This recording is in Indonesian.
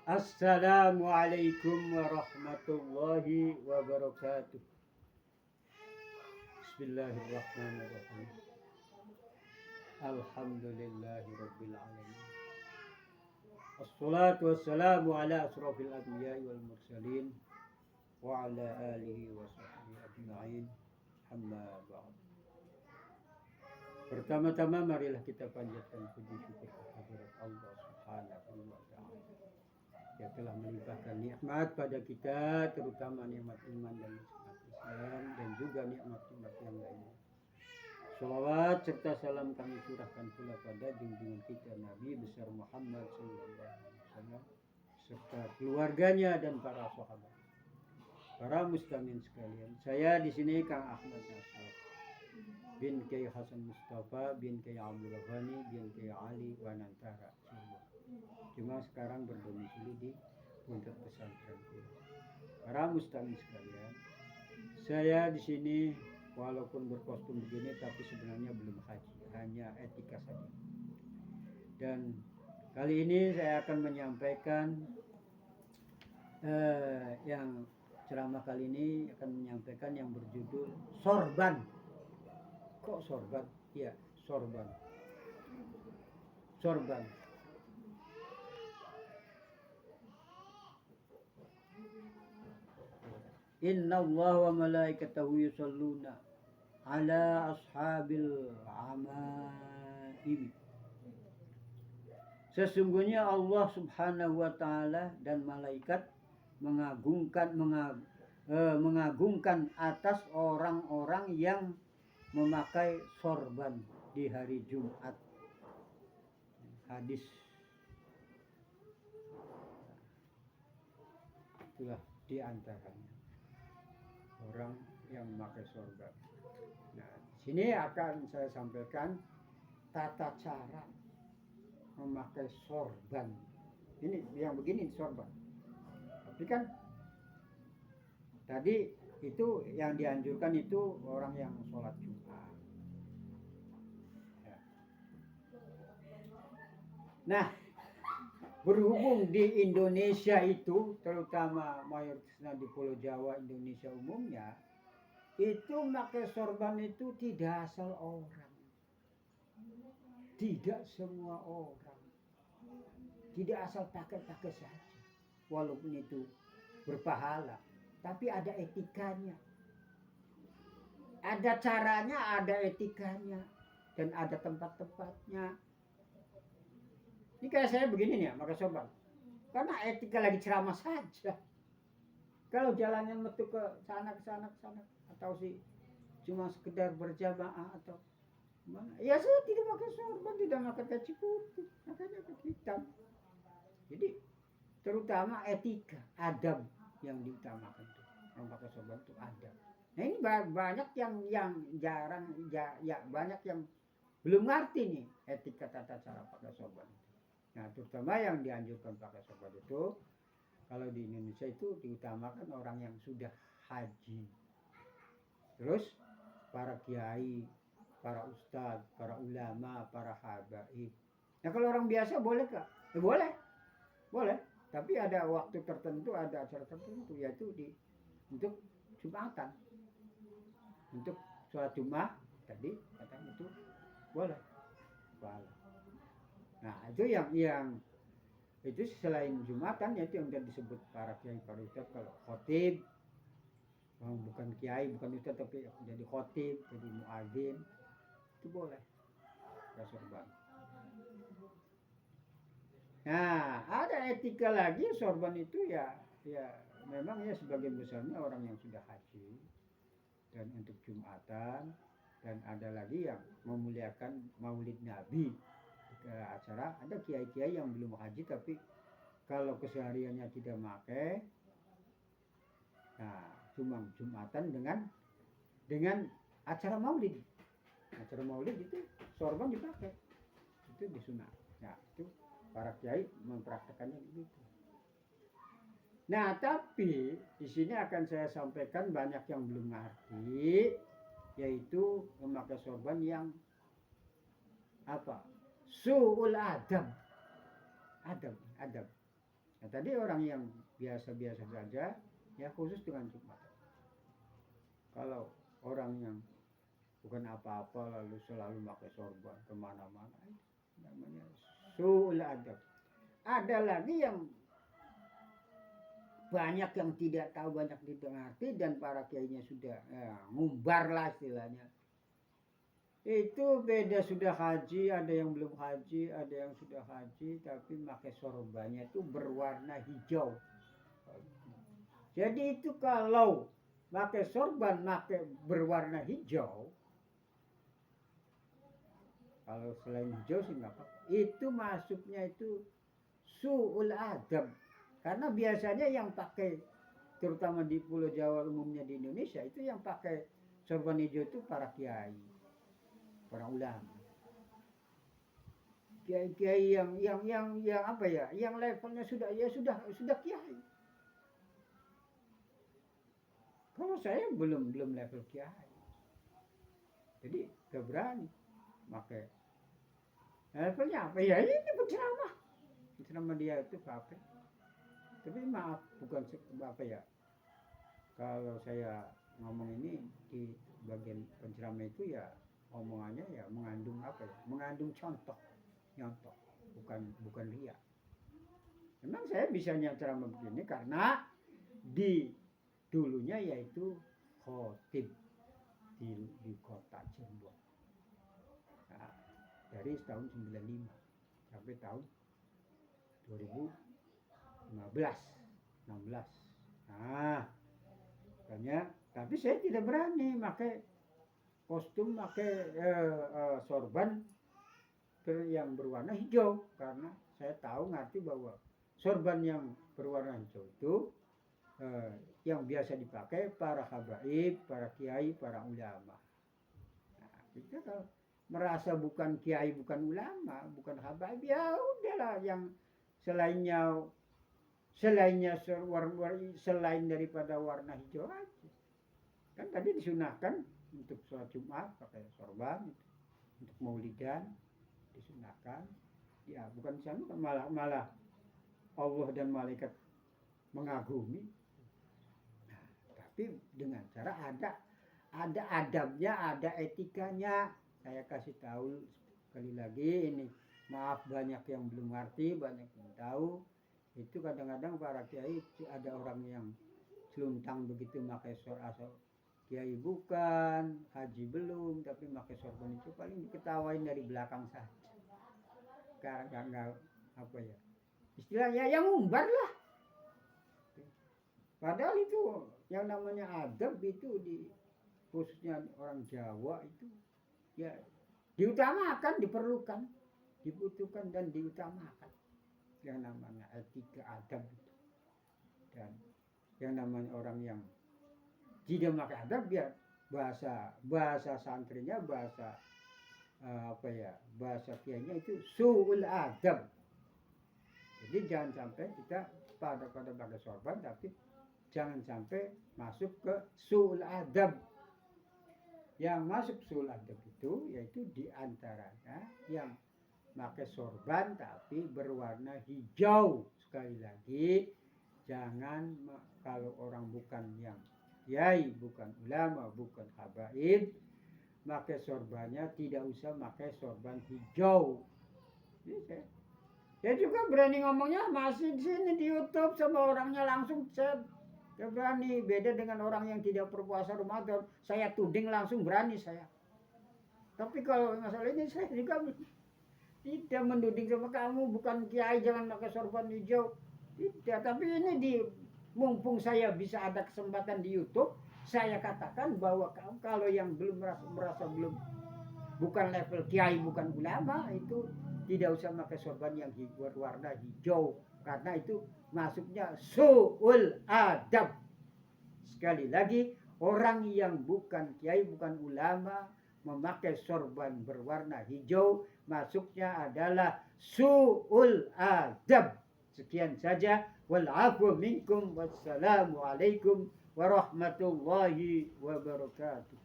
Assalamualaikum warahmatullahi wabarakatuh. Bismillahirrahmanirrahim. Alhamdulillahi rabbil alamin. Assalatu wassalamu ala asrafil anbiya'i wal mursalin wa ala alihi wa sahbihi ajma'in. Amma ba'd. Pertama-tama marilah kita panjatkan puji syukur kehadirat Allah Subhanahu wa ta'ala yang telah melimpahkan nikmat pada kita, terutama nikmat iman dan nikmat Islam dan juga nikmat-nikmat yang lainnya. Salawat serta salam kami curahkan pula pada junjungan kita Nabi besar Muhammad SAW serta keluarganya dan para sahabat. Para muslimin sekalian, saya di sini Kang Ahmad Nasr bin Kiai Hasan Mustafa bin Kiai Abdul Ghani bin Kiai Ali Wanantara. Cuma sekarang berdomisili di Pondok Pesantren. Para muslimin sekalian, saya di sini walaupun berkostum begini tapi sebenarnya belum haji, hanya etika saja. Dan kali ini saya akan menyampaikan yang ceramah kali ini akan menyampaikan yang berjudul sorban. Kok sorban? Iya, sorban. Sorban. Inna Allah wa malaikatahu yusalluna ala ashabil amaim. Sesungguhnya Allah Subhanahu wa ta'ala dan malaikat mengagungkan atas orang-orang yang memakai sorban di hari Jumat. Hadis itulah di antaranya orang yang memakai sorban. Nah, sini akan saya sampaikan tata cara memakai sorban. Ini yang begini sorban. Tapi kan tadi itu yang dianjurkan itu orang yang sholat Jumat. Ya. Nah, berhubung di Indonesia itu, terutama mayoritasnya di Pulau Jawa, Indonesia umumnya, itu pakai sorban itu tidak asal orang. Tidak semua orang. Tidak asal pakai-pakai saja. Walaupun itu berpahala. Tapi ada etikanya. Ada caranya, ada etikanya. Dan ada tempat-tempatnya. Ini kayak saya begini nih ya, pakai sorban. Karena etika lagi ceramah saja. Kalau jalannya metu ke sana, atau cuma sekedar berjamaah atau mana? Ya saya tidak pakai sorban, tidak pakai peci putih, makanya pakai hitam. Jadi terutama etika, adab yang diutamakan tuh. Orang pakai sorban itu adab. Nah ini banyak yang jarang, ya banyak yang belum ngerti nih etika tata cara pakai sorban. Nah terutama yang dianjurkan pakai sorban itu kalau di Indonesia itu diutamakan orang yang sudah haji. Terus para kiai, para ustadz, para ulama, para habaib. Nah kalau orang biasa boleh kak? Boleh. Tapi ada waktu tertentu, ada acara tertentu, yaitu untuk Jumatan. Untuk sholat Jumat tadi katanya itu boleh. Nah itu yang itu selain Jumatan yaitu yang disebut para kiai, para ustadz, kalau khotib, bukan kiai, bukan ustadz tapi jadi khotib, jadi muadzin, itu boleh sorban. Nah ada etika lagi sorban itu ya memang ya sebagian besarnya orang yang sudah haji dan untuk Jumatan, dan ada lagi yang memuliakan Maulid Nabi. Ke acara ada kiai-kiai yang belum haji tapi kalau kesehariannya tidak pakai, nah cuma Jumatan dengan acara Maulid itu sorban dipakai, itu disunat. Nah itu para kiai mempraktekannya begitu. Nah tapi di sini akan saya sampaikan banyak yang belum ngerti, yaitu memakai sorban yang su'ul adab. Nah, tadi orang yang biasa-biasa saja, ya khusus dengan Jumat. Kalau orang yang bukan apa-apa lalu selalu pakai sorban kemana-mana, itu namanya su'ul adab. Ada lagi yang banyak yang tidak tahu, banyak tidak ngerti, dan para kiainya sudah ngumbar lah istilahnya. Itu beda, sudah haji, ada yang belum haji, ada yang sudah haji tapi pakai sorbannya itu berwarna hijau. Jadi itu kalau pakai sorban pakai berwarna hijau, kalau selain hijau sih nggak apa, itu masuknya itu su'ul adab. Karena biasanya yang pakai, terutama di Pulau Jawa, umumnya di Indonesia, itu yang pakai sorban hijau itu para kiai, para ulama. Kiai-kiai yang apa ya, yang levelnya sudah kiai. Kalau saya belum level kiai, jadi gak berani pakai. Levelnya apa ya, ini penceramah dia itu pakai. Tapi maaf, bukan apa ya, kalau saya ngomong ini di bagian penceramah itu ya omongannya ya mengandung apa ya, mengandung contoh, nyontoh, bukan ria. Memang saya bisa ceramah begini karena di dulunya yaitu khotib di kota Cirebon. Nah, dari tahun 95 sampai tahun 2016. Nah, makanya, tapi saya tidak berani pakai kostum, pakai sorban yang berwarna hijau, karena saya tahu ngerti bahwa sorban yang berwarna hijau itu yang biasa dipakai para habaib, para kiai, para ulama. Nah, kita kalau merasa bukan kiai, bukan ulama, bukan habaib, ya udahlah yang selain daripada warna hijau aja. Kan tadi disunahkan untuk sholat Jumat pakai sorban, untuk maulidan disunahkan. Ya bukan sana malah Allah dan malaikat mengagumi. Nah, tapi dengan cara ada adabnya, ada etikanya. Saya kasih tahu sekali lagi ini, maaf banyak yang belum ngerti, banyak yang tahu. Itu kadang-kadang para kiai ada orang yang seluntang begitu pakai sorban, kiai bukan, haji belum, tapi pakai sorban itu paling diketawain dari belakang saja. Karena apa ya, istilahnya yang ngumbar lah. Padahal itu yang namanya adab itu di khususnya orang Jawa itu ya diutamakan, dibutuhkan dan diutamakan yang namanya etika adab itu. Dan yang namanya orang yang tidak pakai adab, ya bahasa santrinya, bahasa bahasa kiainya itu su'ul adab. Jadi jangan sampai kita pada pakai sorban, tapi jangan sampai masuk ke su'ul adab. Yang masuk su'ul adab itu yaitu diantaranya yang pakai sorban tapi berwarna hijau. Sekali lagi, jangan kalau orang bukan yang kiai, bukan ulama, bukan habaib, pakai sorbannya tidak usah pakai sorban hijau. Saya juga berani ngomongnya masih di sini di YouTube sama orangnya langsung saya berani. Beda dengan orang yang tidak berpuasa Ramadan, saya tuding langsung berani saya. Tapi kalau masalah ini saya juga tidak menuding sama kamu, bukan kiai jangan pakai sorban hijau. Tidak, tapi ini mumpung saya bisa ada kesempatan di YouTube, saya katakan bahwa kamu kalau yang belum merasa belum bukan level kiai, bukan ulama, itu tidak usah pakai sorban yang berwarna hijau, karena itu masuknya su'ul adab. Sekali lagi, orang yang bukan kiai, bukan ulama memakai sorban berwarna hijau, masuknya adalah su'ul adab. Sekian saja. Wal'afu minkum. Wassalamualaikum warahmatullahi wabarakatuh.